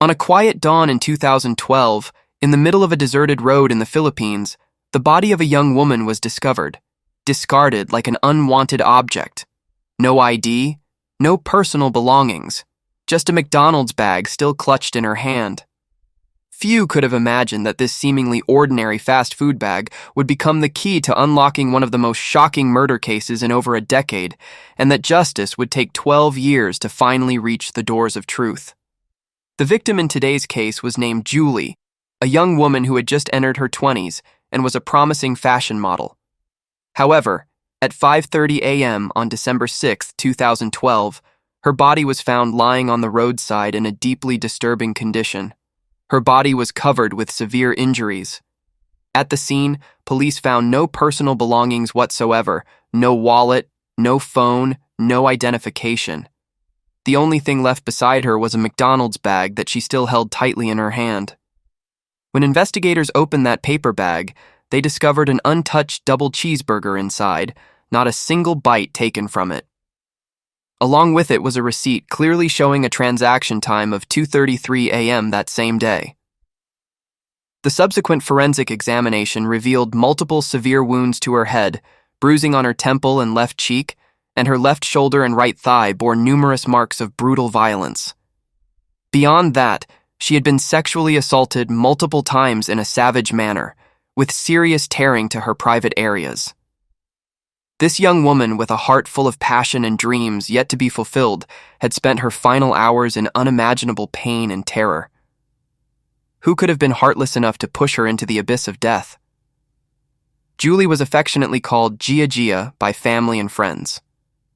On a quiet dawn in 2012, in the middle of a deserted road in the Philippines, the body of a young woman was discovered, discarded like an unwanted object. No ID, no personal belongings, just a McDonald's bag still clutched in her hand. Few could have imagined that this seemingly ordinary fast food bag would become the key to unlocking one of the most shocking murder cases in over a decade, and that justice would take 12 years to finally reach the doors of truth. The victim in today's case was named Julie, a young woman who had just entered her 20s and was a promising fashion model. However, at 5:30 a.m. on December 6, 2012, her body was found lying on the roadside in a deeply disturbing condition. Her body was covered with severe injuries. At the scene, police found no personal belongings whatsoever, no wallet, no phone, no identification. The only thing left beside her was a McDonald's bag that she still held tightly in her hand. When investigators opened that paper bag, they discovered an untouched double cheeseburger inside, not a single bite taken from it. Along with it was a receipt clearly showing a transaction time of 2:33 a.m. that same day. The subsequent forensic examination revealed multiple severe wounds to her head, bruising on her temple and left cheek, and her left shoulder and right thigh bore numerous marks of brutal violence. Beyond that, she had been sexually assaulted multiple times in a savage manner, with serious tearing to her private areas. This young woman, with a heart full of passion and dreams yet to be fulfilled, had spent her final hours in unimaginable pain and terror. Who could have been heartless enough to push her into the abyss of death? Julie was affectionately called Gia Gia by family and friends.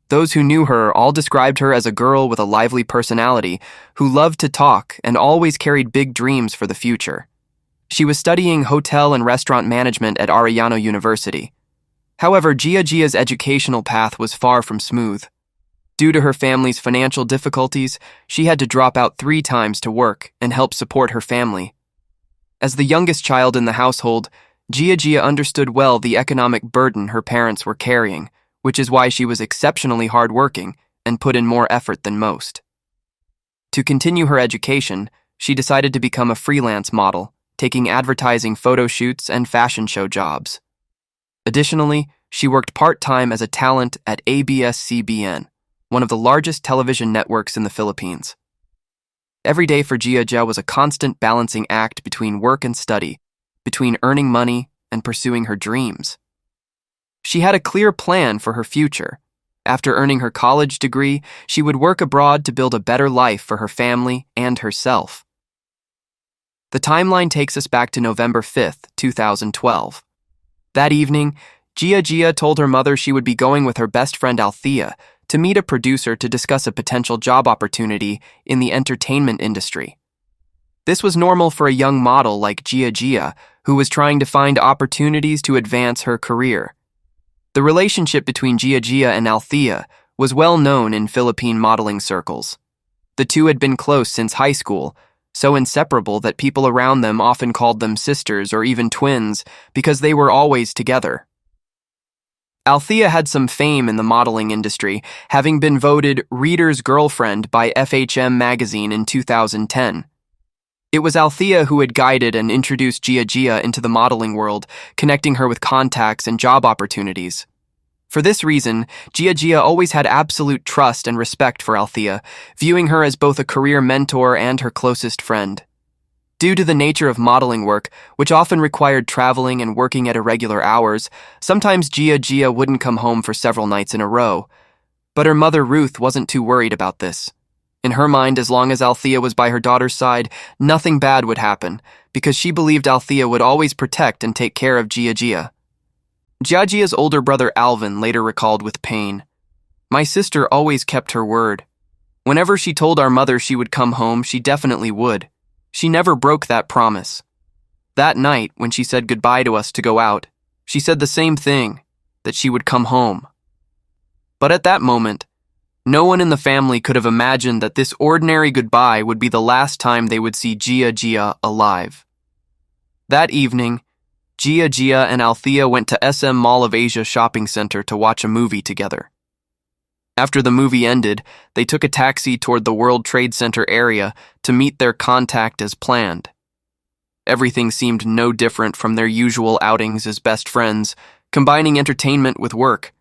Those who knew her all described her as a girl with a lively personality who loved to talk and always carried big dreams for the future. She was studying hotel and restaurant management at Arellano University. However, Gia Gia's educational path was far from smooth. Due to her family's financial difficulties, she had to drop out 3 times to work and help support her family. As the youngest child in the household, Gia Gia understood well the economic burden her parents were carrying, which is why she was exceptionally hardworking and put in more effort than most. To continue her education, she decided to become a freelance model, taking advertising photo shoots and fashion show jobs. Additionally, she worked part-time as a talent at ABS-CBN, one of the largest television networks in the Philippines. Every day for Gia Gia was a constant balancing act between work and study, between earning money and pursuing her dreams. She had a clear plan for her future. After earning her college degree, she would work abroad to build a better life for her family and herself. The timeline takes us back to November 5th, 2012. That evening, Gia Gia told her mother she would be going with her best friend Althia to meet a producer to discuss a potential job opportunity in the entertainment industry. This was normal for a young model like Gia Gia, who was trying to find opportunities to advance her career. The relationship between Gia Gia and Althia was well known in Philippine modeling circles. The two had been close since high school, so inseparable that people around them often called them sisters or even twins because they were always together. Althia had some fame in the modeling industry, having been voted Reader's Girlfriend by FHM magazine in 2010. It was Althia who had guided and introduced Gia Gia into the modeling world, connecting her with contacts and job opportunities. For this reason, Gia Gia always had absolute trust and respect for Althia, viewing her as both a career mentor and her closest friend. Due to the nature of modeling work, which often required traveling and working at irregular hours, sometimes Gia Gia wouldn't come home for several nights in a row. But her mother Ruth wasn't too worried about this. In her mind, as long as Althia was by her daughter's side, nothing bad would happen, because she believed Althia would always protect and take care of Gia Gia. Gia Gia's older brother Alvin later recalled with pain, "My sister always kept her word. Whenever she told our mother she would come home, she definitely would. She never broke that promise. That night, when she said goodbye to us to go out, she said the same thing, that she would come home." But at that moment, no one in the family could have imagined that this ordinary goodbye would be the last time they would see Gia Gia alive. That evening, Gia Gia and Althia went to SM Mall of Asia shopping center to watch a movie together. After the movie ended, they took a taxi toward the World Trade Center area to meet their contact as planned. Everything seemed no different from their usual outings as best friends, combining entertainment with work.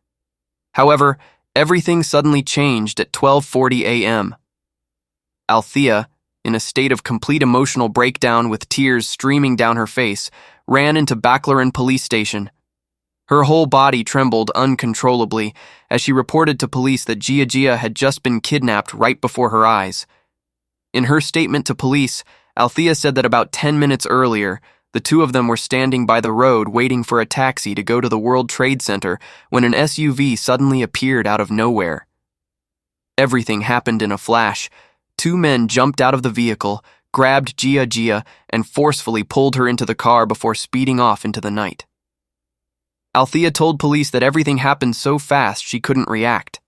However, everything suddenly changed at 12:40 a.m. Althea, in a state of complete emotional breakdown with tears streaming down her face, ran into Baclaran police station. Her whole body trembled uncontrollably as she reported to police that Gia had just been kidnapped right before her eyes. In her statement to police, Althea said that about 10 minutes earlier, the two of them were standing by the road waiting for a taxi to go to the World Trade Center when an SUV suddenly appeared out of nowhere. Everything happened in a flash. Two men jumped out of the vehicle, grabbed Gia, and forcefully pulled her into the car before speeding off into the night. Althea told police that everything happened so fast she couldn't react.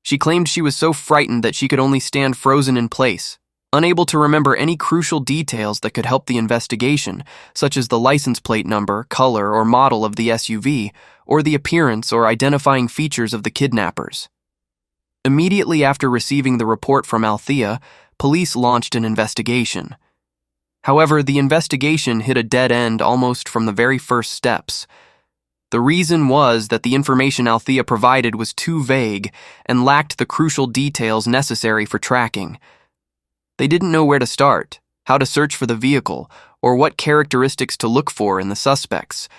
She claimed she was so frightened that she could only stand frozen in place, unable to remember any crucial details that could help the investigation, such as the license plate number, color, or model of the SUV, or the appearance or identifying features of the kidnappers. Immediately after receiving the report from Althea, police launched an investigation. However, the investigation hit a dead end almost from the very first steps. The reason was that the information Althea provided was too vague and lacked the crucial details necessary for tracking. They didn't know where to start, how to search for the vehicle, or what characteristics to look for in the suspects.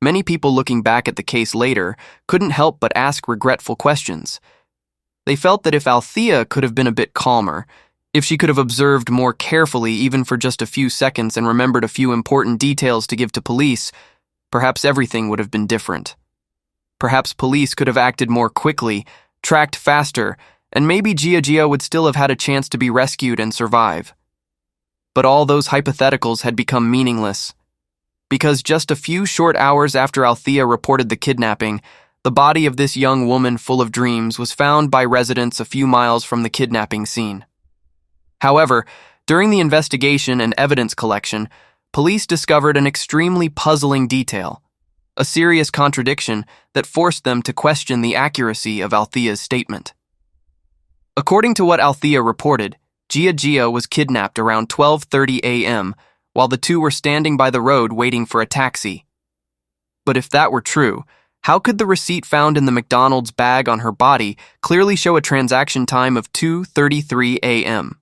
Many people looking back at the case later couldn't help but ask regretful questions. They felt that if Althea could have been a bit calmer, if she could have observed more carefully even for just a few seconds and remembered a few important details to give to police, perhaps everything would have been different. Perhaps police could have acted more quickly, tracked faster, and maybe Gia would still have had a chance to be rescued and survive. But all those hypotheticals had become meaningless, because just a few short hours after Althea reported the kidnapping, the body of this young woman full of dreams was found by residents a few miles from the kidnapping scene. However, during the investigation and evidence collection, police discovered an extremely puzzling detail, a serious contradiction that forced them to question the accuracy of Althea's statement. According to what Althea reported, Gia was kidnapped around 12:30 a.m. while the two were standing by the road waiting for a taxi. But if that were true, how could the receipt found in the McDonald's bag on her body clearly show a transaction time of 2:33 a.m.?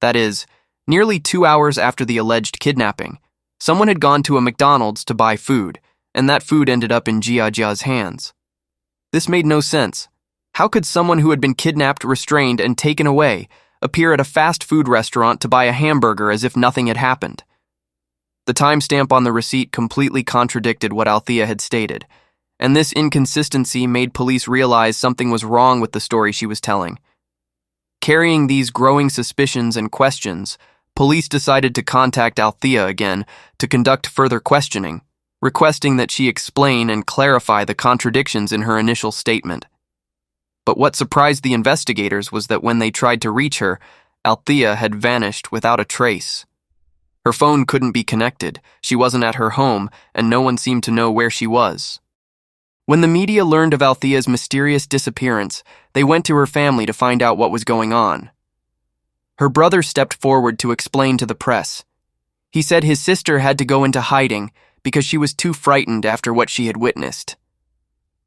That is, nearly 2 hours after the alleged kidnapping, someone had gone to a McDonald's to buy food, and that food ended up in Gia's hands. This made no sense. How could someone who had been kidnapped, restrained, and taken away appear at a fast food restaurant to buy a hamburger as if nothing had happened? The timestamp on the receipt completely contradicted what Althea had stated, and this inconsistency made police realize something was wrong with the story she was telling. Carrying these growing suspicions and questions, police decided to contact Althea again to conduct further questioning, requesting that she explain and clarify the contradictions in her initial statement. But what surprised the investigators was that when they tried to reach her, Althea had vanished without a trace. Her phone couldn't be connected, she wasn't at her home, and no one seemed to know where she was. When the media learned of Althea's mysterious disappearance, they went to her family to find out what was going on. Her brother stepped forward to explain to the press. He said his sister had to go into hiding because she was too frightened after what she had witnessed.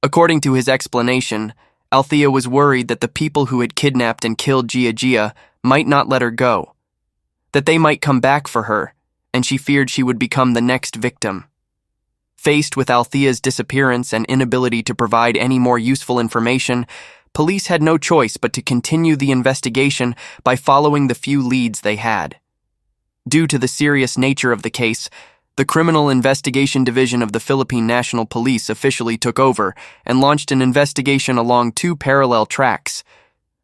According to his explanation, Althea was worried that the people who had kidnapped and killed Gia might not let her go, that they might come back for her, and she feared she would become the next victim. Faced with Althea's disappearance and inability to provide any more useful information, police had no choice but to continue the investigation by following the few leads they had. Due to the serious nature of the case, the Criminal Investigation Division of the Philippine National Police officially took over and launched an investigation along two parallel tracks.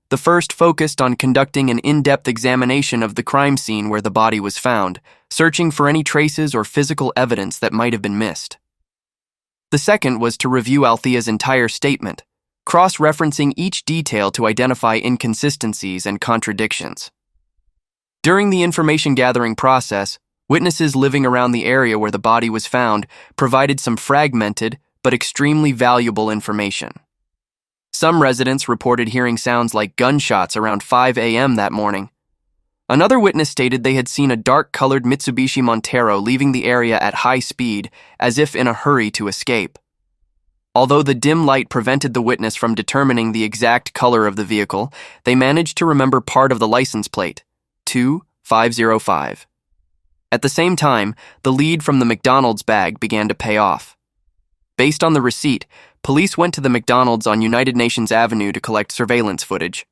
The first focused on conducting an in-depth examination of the crime scene where the body was found, searching for any traces or physical evidence that might have been missed. The second was to review Althea's entire statement, cross-referencing each detail to identify inconsistencies and contradictions. During the information-gathering process, witnesses living around the area where the body was found provided some fragmented but extremely valuable information. Some residents reported hearing sounds like gunshots around 5 a.m. that morning. Another witness stated they had seen a dark-colored Mitsubishi Montero leaving the area at high speed, as if in a hurry to escape. Although the dim light prevented the witness from determining the exact color of the vehicle, they managed to remember part of the license plate, 2505. At the same time, the lead from the McDonald's bag began to pay off. Based on the receipt, police went to the McDonald's on United Nations Avenue to collect surveillance footage.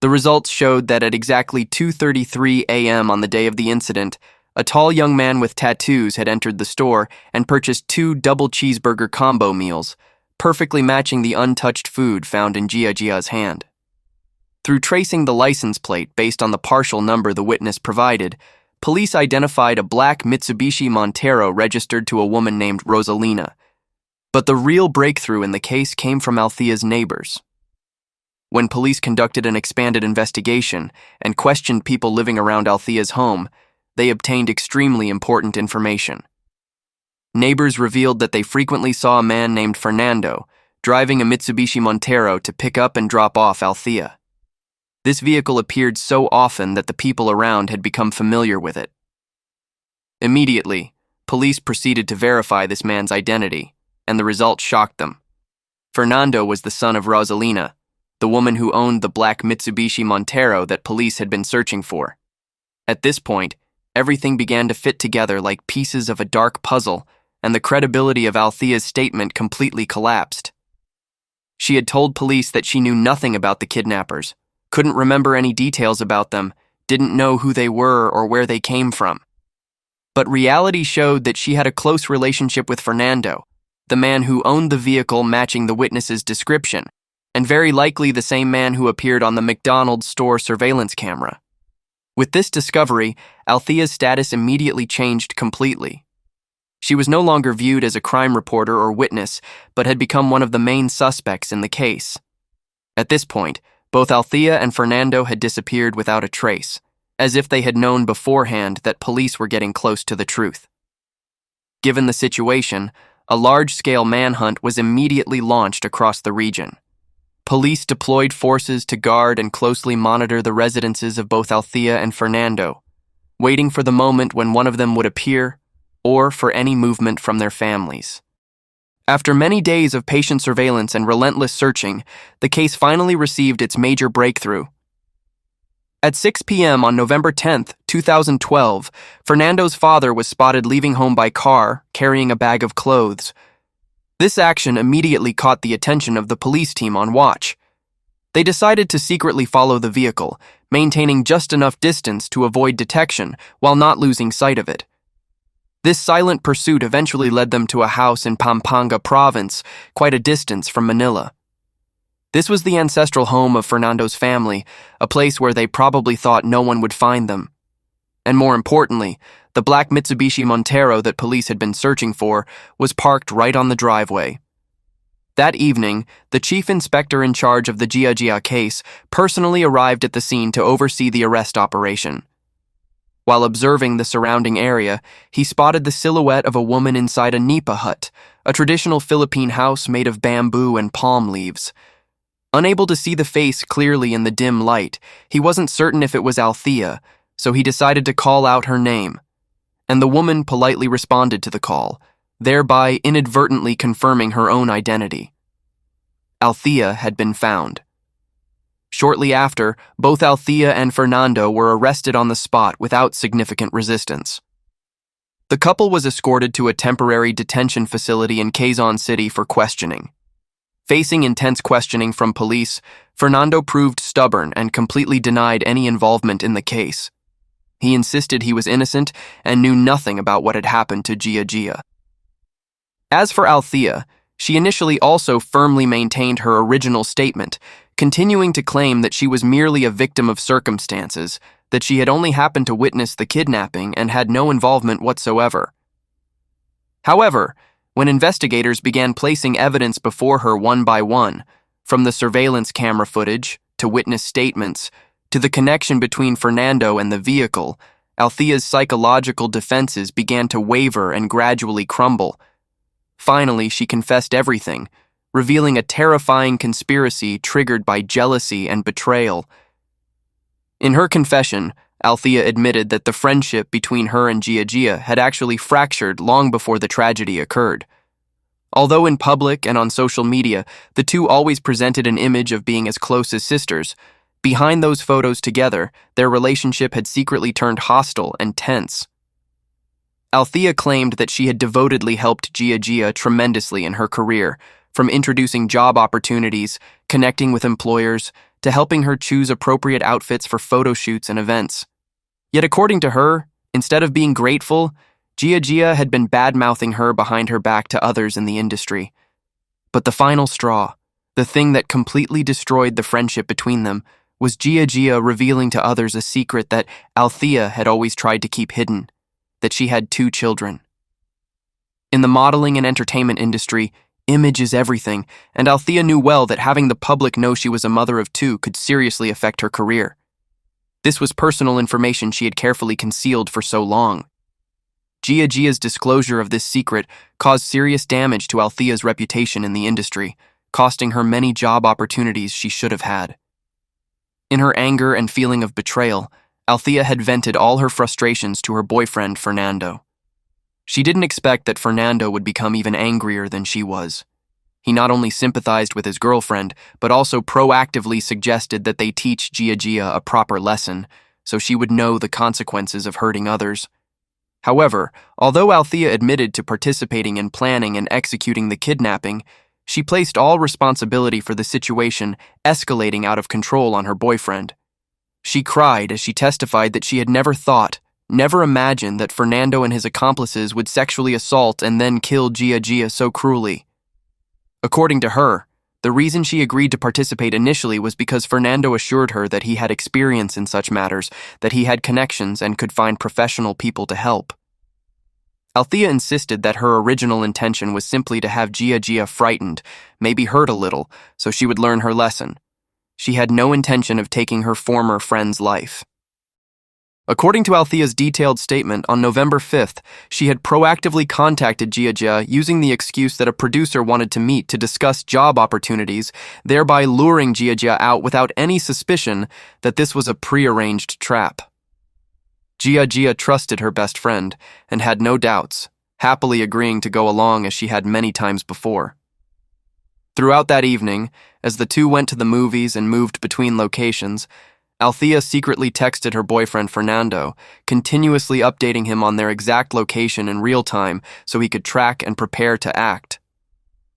The results showed that at exactly 2:33 a.m. on the day of the incident, a tall young man with tattoos had entered the store and purchased 2 double cheeseburger combo meals, perfectly matching the untouched food found in Gia's hand. Through tracing the license plate based on the partial number the witness provided, police identified a black Mitsubishi Montero registered to a woman named Rosalina. But the real breakthrough in the case came from Althia's neighbors. When police conducted an expanded investigation and questioned people living around Althia's home, they obtained extremely important information. Neighbors revealed that they frequently saw a man named Fernando driving a Mitsubishi Montero to pick up and drop off Althia. This vehicle appeared so often that the people around had become familiar with it. Immediately, police proceeded to verify this man's identity, and the results shocked them. Fernando was the son of Rosalina, the woman who owned the black Mitsubishi Montero that police had been searching for. At this point, everything began to fit together like pieces of a dark puzzle, and the credibility of Althia's statement completely collapsed. She had told police that she knew nothing about the kidnappers, couldn't remember any details about them, didn't know who they were or where they came from. But reality showed that she had a close relationship with Fernando, the man who owned the vehicle matching the witness's description, and very likely the same man who appeared on the McDonald's store surveillance camera. With this discovery, Althia's status immediately changed completely. She was no longer viewed as a crime reporter or witness, but had become one of the main suspects in the case. At this point, both Althia and Fernando had disappeared without a trace, as if they had known beforehand that police were getting close to the truth. Given the situation, a large-scale manhunt was immediately launched across the region. Police deployed forces to guard and closely monitor the residences of both Althia and Fernando, waiting for the moment when one of them would appear, or for any movement from their families. After many days of patient surveillance and relentless searching, the case finally received its major breakthrough. At 6 p.m. on November 10, 2012, Fernando's father was spotted leaving home by car, carrying a bag of clothes. This action immediately caught the attention of the police team on watch. They decided to secretly follow the vehicle, maintaining just enough distance to avoid detection while not losing sight of it. This silent pursuit eventually led them to a house in Pampanga province, quite a distance from Manila. This was the ancestral home of Fernando's family, a place where they probably thought no one would find them. And more importantly, the black Mitsubishi Montero that police had been searching for was parked right on the driveway. That evening, the chief inspector in charge of the Gia case personally arrived at the scene to oversee the arrest operation. While observing the surrounding area, he spotted the silhouette of a woman inside a nipa hut, a traditional Philippine house made of bamboo and palm leaves. Unable to see the face clearly in the dim light, he wasn't certain if it was Althia, so he decided to call out her name. And the woman politely responded to the call, thereby inadvertently confirming her own identity. Althia had been found. Shortly after, both Althia and Fernando were arrested on the spot without significant resistance. The couple was escorted to a temporary detention facility in Quezon City for questioning. Facing intense questioning from police, Fernando proved stubborn and completely denied any involvement in the case. He insisted he was innocent and knew nothing about what had happened to Gia. As for Althia, she initially also firmly maintained her original statement, continuing to claim that she was merely a victim of circumstances, that she had only happened to witness the kidnapping and had no involvement whatsoever. However, when investigators began placing evidence before her one by one, from the surveillance camera footage to witness statements, to the connection between Fernando and the vehicle, Althia's psychological defenses began to waver and gradually crumble. Finally, she confessed everything, revealing a terrifying conspiracy triggered by jealousy and betrayal. In her confession, Althia admitted that the friendship between her and Gia had actually fractured long before the tragedy occurred. Although in public and on social media, the two always presented an image of being as close as sisters, behind those photos together, their relationship had secretly turned hostile and tense. Althia claimed that she had devotedly helped Gia tremendously in her career, from introducing job opportunities, connecting with employers, to helping her choose appropriate outfits for photo shoots and events. Yet according to her, instead of being grateful, Gia had been bad-mouthing her behind her back to others in the industry. But the final straw, the thing that completely destroyed the friendship between them, was Gia revealing to others a secret that Althia had always tried to keep hidden, that she had 2 children. In the modeling and entertainment industry, image is everything, and Althia knew well that having the public know she was a mother of 2 could seriously affect her career. This was personal information she had carefully concealed for so long. Gia's disclosure of this secret caused serious damage to Althia's reputation in the industry, costing her many job opportunities she should have had. In her anger and feeling of betrayal, Althia had vented all her frustrations to her boyfriend, Fernando. She didn't expect that Fernando would become even angrier than she was. He not only sympathized with his girlfriend, but also proactively suggested that they teach Gia a proper lesson, so she would know the consequences of hurting others. However, although Althia admitted to participating in planning and executing the kidnapping, she placed all responsibility for the situation escalating out of control on her boyfriend. She cried as she testified that she had never imagined that Fernando and his accomplices would sexually assault and then kill Gia so cruelly. According to her, the reason she agreed to participate initially was because Fernando assured her that he had experience in such matters, that he had connections and could find professional people to help. Althia insisted that her original intention was simply to have Gia frightened, maybe hurt a little, so she would learn her lesson. She had no intention of taking her former friend's life. According to Althia's detailed statement, on November 5th, she had proactively contacted Gia using the excuse that a producer wanted to meet to discuss job opportunities, thereby luring Gia out without any suspicion that this was a prearranged trap. Gia trusted her best friend and had no doubts, happily agreeing to go along as she had many times before. Throughout that evening, as the two went to the movies and moved between locations, Althia secretly texted her boyfriend Fernando, continuously updating him on their exact location in real time so he could track and prepare to act.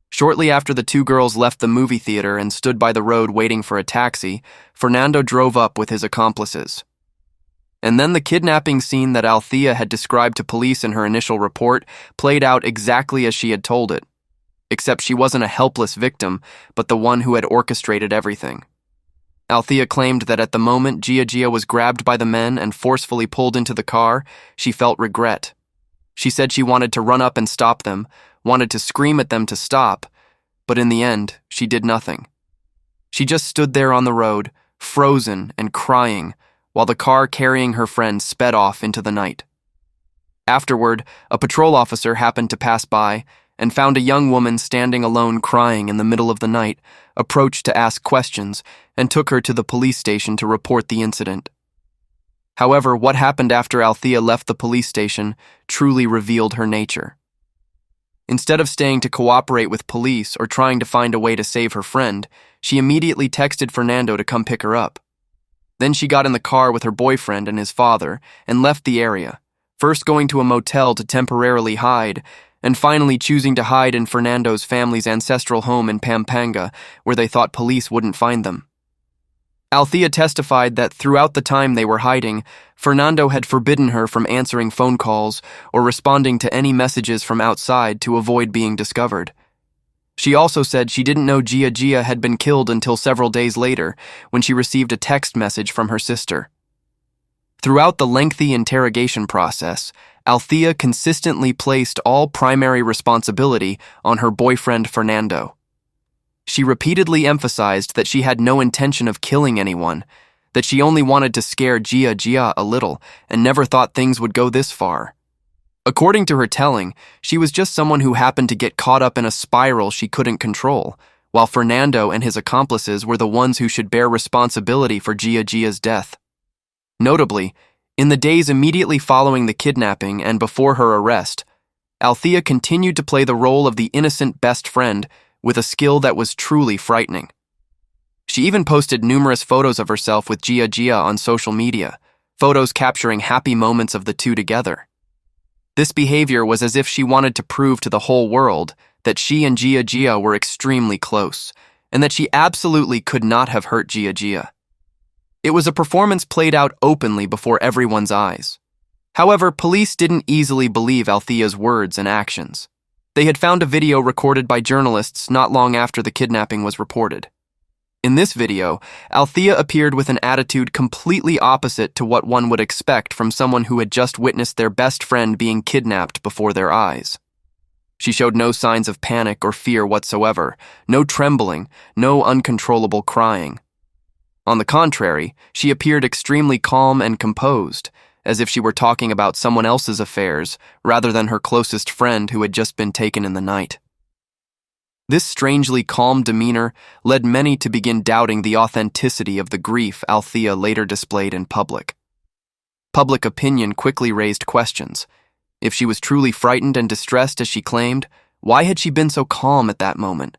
Shortly after the 2 girls left the movie theater and stood by the road waiting for a taxi, Fernando drove up with his accomplices. And then the kidnapping scene that Althia had described to police in her initial report played out exactly as she had told it, except she wasn't a helpless victim, but the one who had orchestrated everything. Althia claimed that at the moment Gia was grabbed by the men and forcefully pulled into the car, she felt regret. She said she wanted to run up and stop them, wanted to scream at them to stop, but in the end, she did nothing. She just stood there on the road, frozen and crying, while the car carrying her friend sped off into the night. Afterward, a patrol officer happened to pass by and found a young woman standing alone crying in the middle of the night, approached to ask questions, and took her to the police station to report the incident. However, what happened after Althia left the police station truly revealed her nature. Instead of staying to cooperate with police or trying to find a way to save her friend, she immediately texted Fernando to come pick her up. Then she got in the car with her boyfriend and his father and left the area, first going to a motel to temporarily hide, and finally choosing to hide in Fernando's family's ancestral home in Pampanga, where they thought police wouldn't find them. Althia testified that throughout the time they were hiding, Fernando had forbidden her from answering phone calls or responding to any messages from outside to avoid being discovered. She also said she didn't know Gia had been killed until several days later, when she received a text message from her sister. Throughout the lengthy interrogation process, Althia consistently placed all primary responsibility on her boyfriend Fernando. She repeatedly emphasized that she had no intention of killing anyone, that she only wanted to scare Gia a little and never thought things would go this far. According to her telling, she was just someone who happened to get caught up in a spiral she couldn't control, while Fernando and his accomplices were the ones who should bear responsibility for Gia's death. Notably, in the days immediately following the kidnapping and before her arrest, Althia continued to play the role of the innocent best friend with a skill that was truly frightening. She even posted numerous photos of herself with Gia on social media, photos capturing happy moments of the two together. This behavior was as if she wanted to prove to the whole world that she and Gia were extremely close, and that she absolutely could not have hurt Gia. It was a performance played out openly before everyone's eyes. However, police didn't easily believe Althia's words and actions. They had found a video recorded by journalists not long after the kidnapping was reported. In this video, Althia appeared with an attitude completely opposite to what one would expect from someone who had just witnessed their best friend being kidnapped before their eyes. She showed no signs of panic or fear whatsoever, no trembling, no uncontrollable crying. On the contrary, she appeared extremely calm and composed, as if she were talking about someone else's affairs rather than her closest friend who had just been taken in the night. This strangely calm demeanor led many to begin doubting the authenticity of the grief Althia later displayed in public. Public opinion quickly raised questions. If she was truly frightened and distressed as she claimed, why had she been so calm at that moment?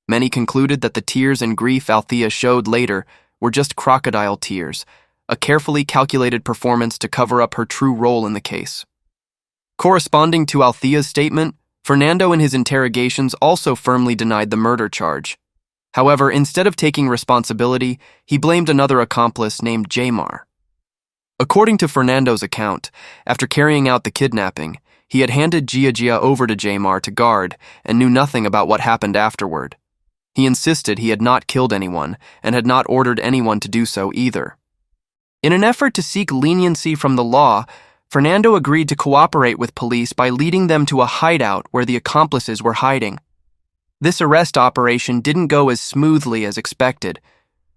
Many concluded that the tears and grief Althia showed later were just crocodile tears, a carefully calculated performance to cover up her true role in the case. Corresponding to Althia's statement, Fernando in his interrogations also firmly denied the murder charge. However, instead of taking responsibility, he blamed another accomplice named Jamar. According to Fernando's account, after carrying out the kidnapping, he had handed Gia over to Jamar to guard and knew nothing about what happened afterward. He insisted he had not killed anyone and had not ordered anyone to do so either. In an effort to seek leniency from the law, Fernando agreed to cooperate with police by leading them to a hideout where the accomplices were hiding. This arrest operation didn't go as smoothly as expected.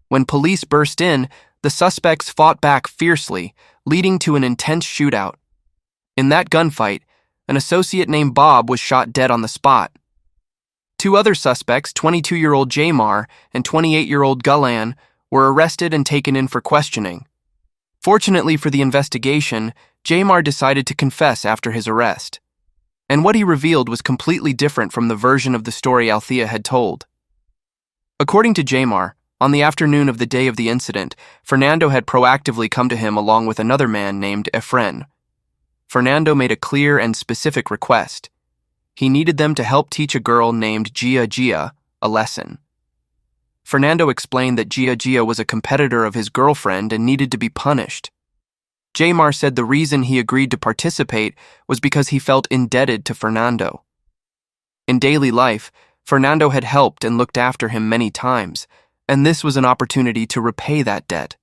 When police burst in, the suspects fought back fiercely, leading to an intense shootout. In that gunfight, an associate named Bob was shot dead on the spot. Two other suspects, 22-year-old Jamar and 28-year-old Gullan, were arrested and taken in for questioning. Fortunately for the investigation, Jamar decided to confess after his arrest. And what he revealed was completely different from the version of the story Althia had told. According to Jamar, on the afternoon of the day of the incident, Fernando had proactively come to him along with another man named Efren. Fernando made a clear and specific request. He needed them to help teach a girl named Gia a lesson. Fernando explained that Gia was a competitor of his girlfriend and needed to be punished. Jamar said the reason he agreed to participate was because he felt indebted to Fernando. In daily life, Fernando had helped and looked after him many times, and this was an opportunity to repay that debt.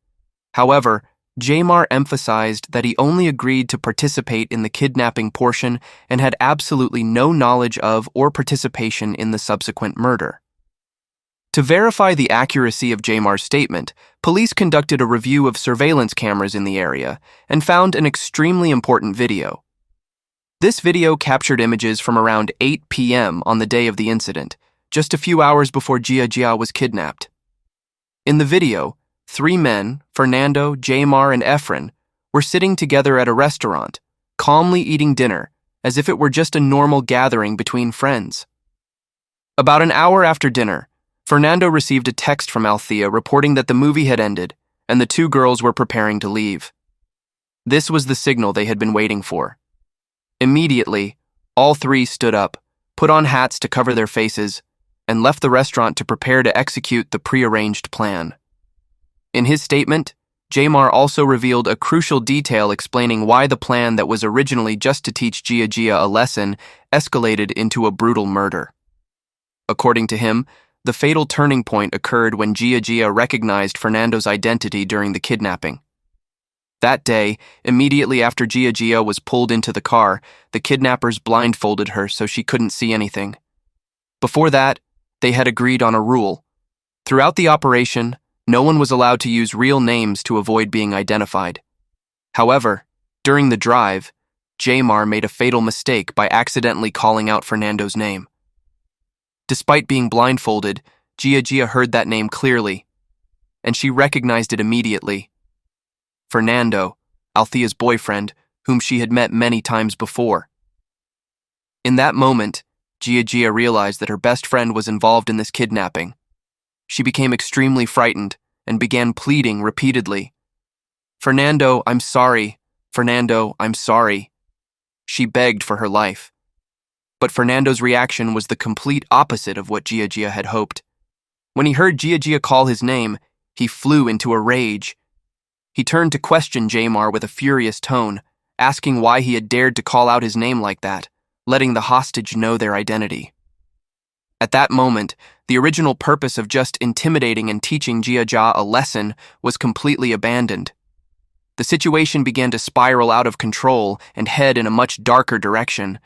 However, Jamar emphasized that he only agreed to participate in the kidnapping portion and had absolutely no knowledge of or participation in the subsequent murder. To verify the accuracy of Jamar's statement, police conducted a review of surveillance cameras in the area and found an extremely important video. This video captured images from around 8 p.m. on the day of the incident, just a few hours before Gia was kidnapped. In the video, three men, Fernando, Jamar, and Efren, were sitting together at a restaurant, calmly eating dinner, as if it were just a normal gathering between friends. About an hour after dinner, Fernando received a text from Althia reporting that the movie had ended and the two girls were preparing to leave. This was the signal they had been waiting for. Immediately, all three stood up, put on hats to cover their faces, and left the restaurant to prepare to execute the prearranged plan. In his statement, Jamar also revealed a crucial detail explaining why the plan that was originally just to teach Gia a lesson escalated into a brutal murder. According to him, the fatal turning point occurred when Gia recognized Fernando's identity during the kidnapping. That day, immediately after Gia was pulled into the car, the kidnappers blindfolded her so she couldn't see anything. Before that, they had agreed on a rule. Throughout the operation, no one was allowed to use real names to avoid being identified. However, during the drive, Jamar made a fatal mistake by accidentally calling out Fernando's name. Despite being blindfolded, Gia heard that name clearly, and she recognized it immediately. Fernando, Althia's boyfriend, whom she had met many times before. In that moment, Gia realized that her best friend was involved in this kidnapping. She became extremely frightened and began pleading repeatedly. "Fernando, I'm sorry. Fernando, I'm sorry." She begged for her life. But Fernando's reaction was the complete opposite of what Gia had hoped. When he heard Gia call his name, he flew into a rage. He turned to question Jamar with a furious tone, asking why he had dared to call out his name like that, letting the hostage know their identity. At that moment, the original purpose of just intimidating and teaching Gia a lesson was completely abandoned. The situation began to spiral out of control and head in a much darker direction.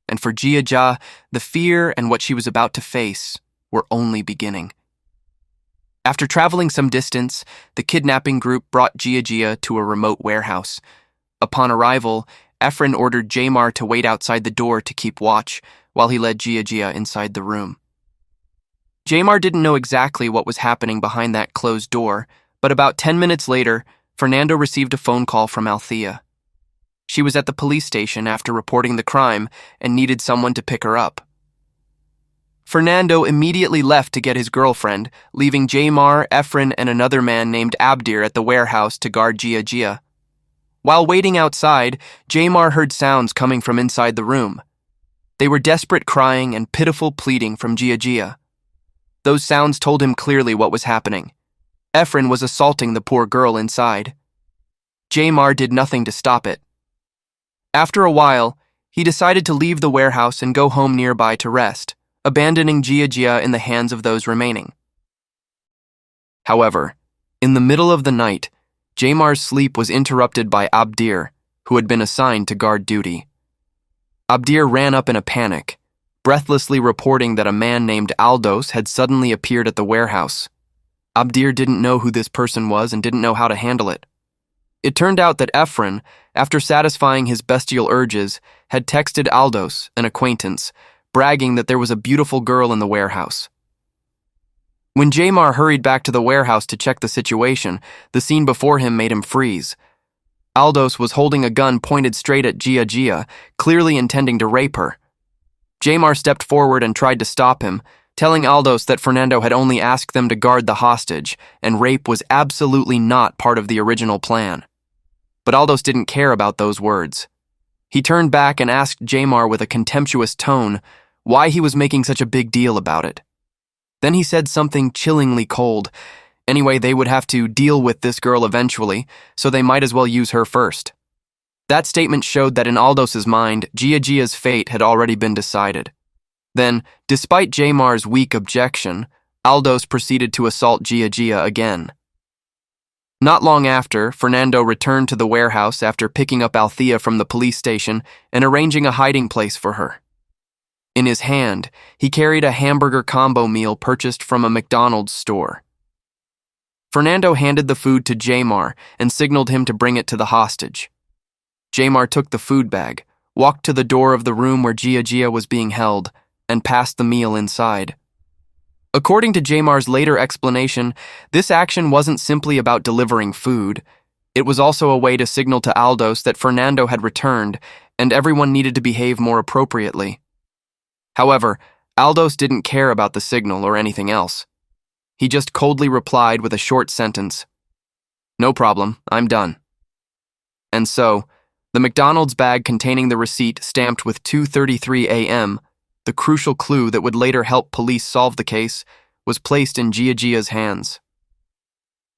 And for Gia, the fear and what she was about to face were only beginning. After traveling some distance, the kidnapping group brought Gia to a remote warehouse. Upon arrival, Efren ordered Jamar to wait outside the door to keep watch while he led Gia inside the room. Jamar didn't know exactly what was happening behind that closed door, but about 10 minutes later, Fernando received a phone call from Althia. She was at the police station after reporting the crime and needed someone to pick her up. Fernando immediately left to get his girlfriend, leaving Jamar, Efren, and another man named Abdir at the warehouse to guard Gia. While waiting outside, Jamar heard sounds coming from inside the room. They were desperate crying and pitiful pleading from Gia. Those sounds told him clearly what was happening. Efren was assaulting the poor girl inside. Jamar did nothing to stop it. After a while, he decided to leave the warehouse and go home nearby to rest, abandoning Gia in the hands of those remaining. However, in the middle of the night, Jamar's sleep was interrupted by Abdir, who had been assigned to guard duty. Abdir ran up in a panic, breathlessly reporting that a man named Aldos had suddenly appeared at the warehouse. Abdir didn't know who this person was and didn't know how to handle it. It turned out that Efren, after satisfying his bestial urges, had texted Aldos, an acquaintance, bragging that there was a beautiful girl in the warehouse. When Jamar hurried back to the warehouse to check the situation, the scene before him made him freeze. Aldos was holding a gun pointed straight at Gia, clearly intending to rape her. Jamar stepped forward and tried to stop him, telling Aldos that Fernando had only asked them to guard the hostage, and rape was absolutely not part of the original plan. But Aldos didn't care about those words. He turned back and asked Jamar with a contemptuous tone why he was making such a big deal about it. Then he said something chillingly cold. Anyway, they would have to deal with this girl eventually, so they might as well use her first. That statement showed that in Aldos's mind, Gia's fate had already been decided. Then, despite Jamar's weak objection, Aldos proceeded to assault Gia again. Not long after, Fernando returned to the warehouse after picking up Althia from the police station and arranging a hiding place for her. In his hand, he carried a hamburger combo meal purchased from a McDonald's store. Fernando handed the food to Jamar and signaled him to bring it to the hostage. Jamar took the food bag, walked to the door of the room where Gia was being held, and passed the meal inside. According to Jamar's later explanation, this action wasn't simply about delivering food. It was also a way to signal to Aldos that Fernando had returned and everyone needed to behave more appropriately. However, Aldos didn't care about the signal or anything else. He just coldly replied with a short sentence, "No problem, I'm done." And so, the McDonald's bag containing the receipt stamped with 2:33 a.m., the crucial clue that would later help police solve the case, was placed in Gia's hands.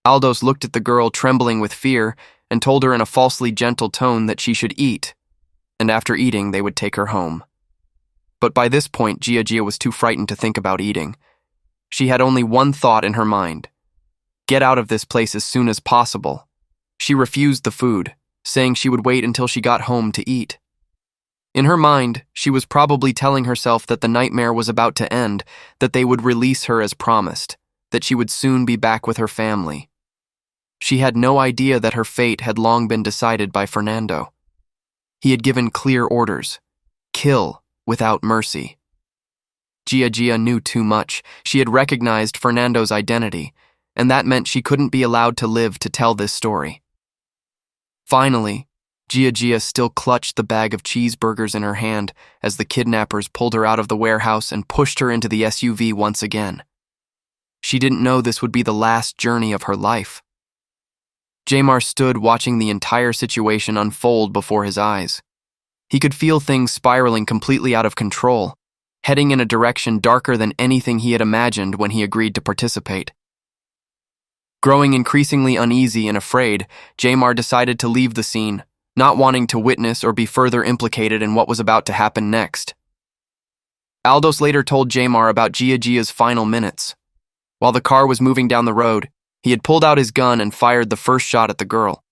Aldos looked at the girl trembling with fear and told her in a falsely gentle tone that she should eat, and after eating they would take her home. But by this point, Gia was too frightened to think about eating. She had only one thought in her mind: get out of this place as soon as possible. She refused the food, saying she would wait until she got home to eat. In her mind, she was probably telling herself that the nightmare was about to end, that they would release her as promised, that she would soon be back with her family. She had no idea that her fate had long been decided by Fernando. He had given clear orders: kill without mercy. Gia knew too much. She had recognized Fernando's identity, and that meant she couldn't be allowed to live to tell this story. Finally, Gia still clutched the bag of cheeseburgers in her hand as the kidnappers pulled her out of the warehouse and pushed her into the SUV once again. She didn't know this would be the last journey of her life. Jamar stood watching the entire situation unfold before his eyes. He could feel things spiraling completely out of control, heading in a direction darker than anything he had imagined when he agreed to participate. Growing increasingly uneasy and afraid, Jamar decided to leave the scene, not wanting to witness or be further implicated in what was about to happen next. Aldos later told Jamar about Gia's final minutes. While the car was moving down the road, he had pulled out his gun and fired the first shot at the girl.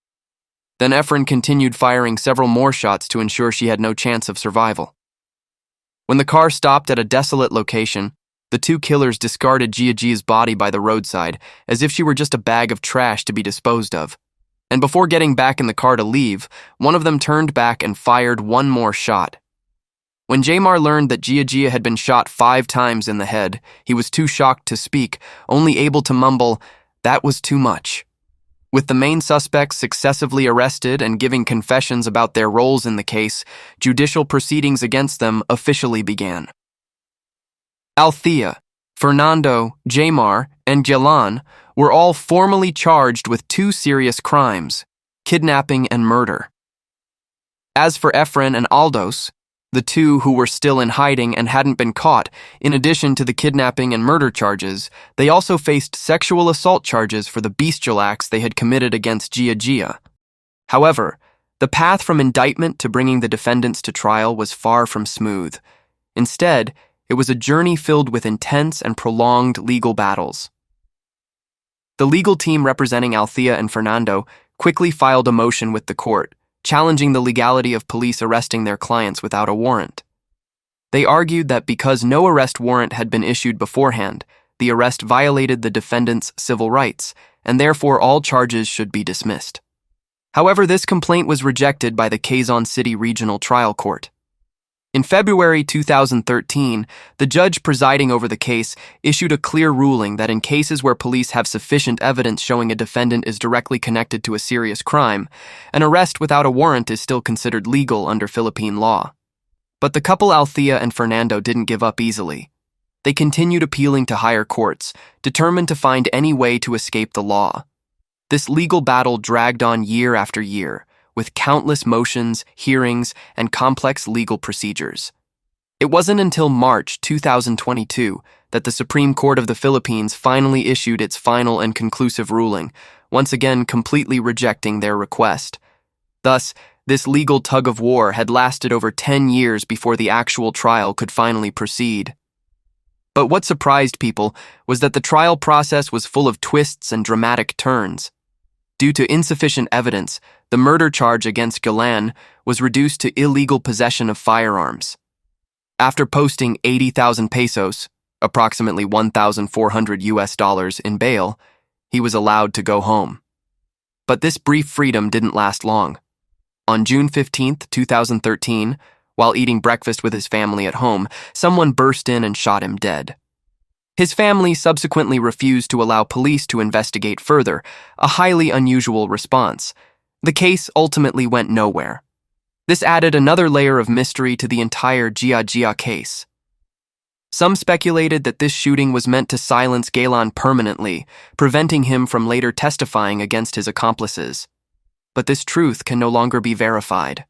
Then Efren continued firing several more shots to ensure she had no chance of survival. When the car stopped at a desolate location, the two killers discarded Gia's body by the roadside as if she were just a bag of trash to be disposed of. And before getting back in the car to leave, one of them turned back and fired one more shot. When Jamar learned that Gia had been shot 5 times in the head, he was too shocked to speak, only able to mumble, "That was too much." With the main suspects successively arrested and giving confessions about their roles in the case, judicial proceedings against them officially began. Althia, Fernando, Jamar, and Jalan were all formally charged with 2 serious crimes: kidnapping and murder. As for Efren and Aldos, the 2 who were still in hiding and hadn't been caught, in addition to the kidnapping and murder charges, they also faced sexual assault charges for the bestial acts they had committed against Gia. However, the path from indictment to bringing the defendants to trial was far from smooth. Instead, it was a journey filled with intense and prolonged legal battles. The legal team representing Althia and Fernando quickly filed a motion with the court, challenging the legality of police arresting their clients without a warrant. They argued that because no arrest warrant had been issued beforehand, the arrest violated the defendants' civil rights, and therefore all charges should be dismissed. However, this complaint was rejected by the Quezon City Regional Trial Court. In February 2013, the judge presiding over the case issued a clear ruling that in cases where police have sufficient evidence showing a defendant is directly connected to a serious crime, an arrest without a warrant is still considered legal under Philippine law. But the couple Althia and Fernando didn't give up easily. They continued appealing to higher courts, determined to find any way to escape the law. This legal battle dragged on year after year, with countless motions, hearings, and complex legal procedures. It wasn't until March 2022 that the Supreme Court of the Philippines finally issued its final and conclusive ruling, once again completely rejecting their request. Thus, this legal tug-of-war had lasted over 10 years before the actual trial could finally proceed. But what surprised people was that the trial process was full of twists and dramatic turns. Due to insufficient evidence, the murder charge against Galan was reduced to illegal possession of firearms. After posting 80,000 pesos, approximately $1,400 in bail, he was allowed to go home. But this brief freedom didn't last long. On June 15, 2013, while eating breakfast with his family at home, someone burst in and shot him dead. His family subsequently refused to allow police to investigate further, a highly unusual response. The case ultimately went nowhere. This added another layer of mystery to the entire Gia case. Some speculated that this shooting was meant to silence Galan permanently, preventing him from later testifying against his accomplices. But this truth can no longer be verified.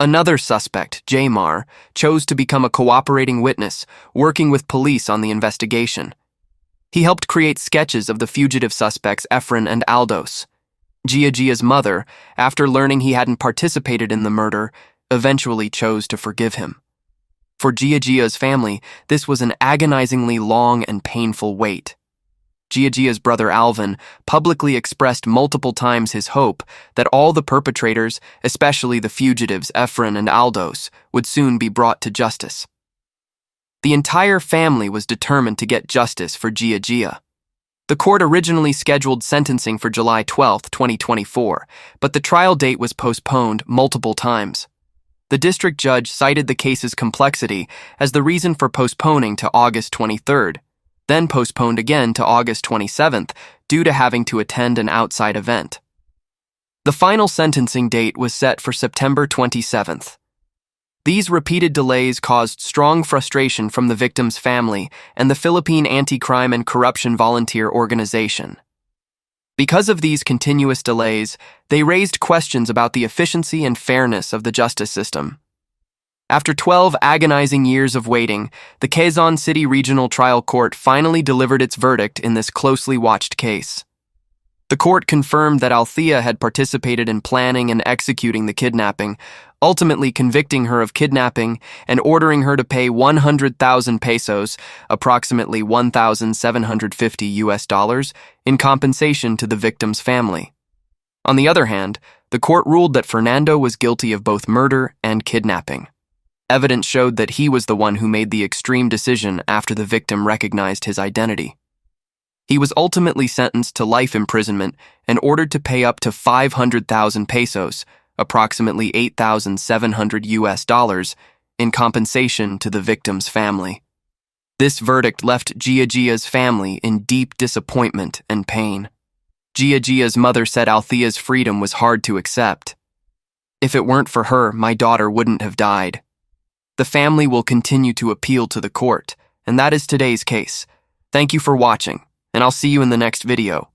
Another suspect, Jamar, chose to become a cooperating witness, working with police on the investigation. He helped create sketches of the fugitive suspects Efren and Aldos. Gia's mother, after learning he hadn't participated in the murder, eventually chose to forgive him. For Gia's family, this was an agonizingly long and painful wait. Gia's brother Alvin publicly expressed multiple times his hope that all the perpetrators, especially the fugitives Efren and Aldos, would soon be brought to justice. The entire family was determined to get justice for Gia. The court originally scheduled sentencing for July 12, 2024, but the trial date was postponed multiple times. The district judge cited the case's complexity as the reason for postponing to August 23rd, then postponed again to August 27th due to having to attend an outside event. The final sentencing date was set for September 27th. These repeated delays caused strong frustration from the victim's family and the Philippine Anti-Crime and Corruption Volunteer Organization. Because of these continuous delays, they raised questions about the efficiency and fairness of the justice system. After 12 agonizing years of waiting, the Quezon City Regional Trial Court finally delivered its verdict in this closely watched case. The court confirmed that Althia had participated in planning and executing the kidnapping, ultimately convicting her of kidnapping and ordering her to pay 100,000 pesos, approximately $1,750 in compensation to the victim's family. On the other hand, the court ruled that Fernando was guilty of both murder and kidnapping. Evidence showed that he was the one who made the extreme decision after the victim recognized his identity. He was ultimately sentenced to life imprisonment and ordered to pay up to 500,000 pesos, approximately $8,700 in compensation to the victim's family. This verdict left Gia's family in deep disappointment and pain. Gia's mother said Althia's freedom was hard to accept. "If it weren't for her, my daughter wouldn't have died." The family will continue to appeal to the court, and that is today's case. Thank you for watching, and I'll see you in the next video.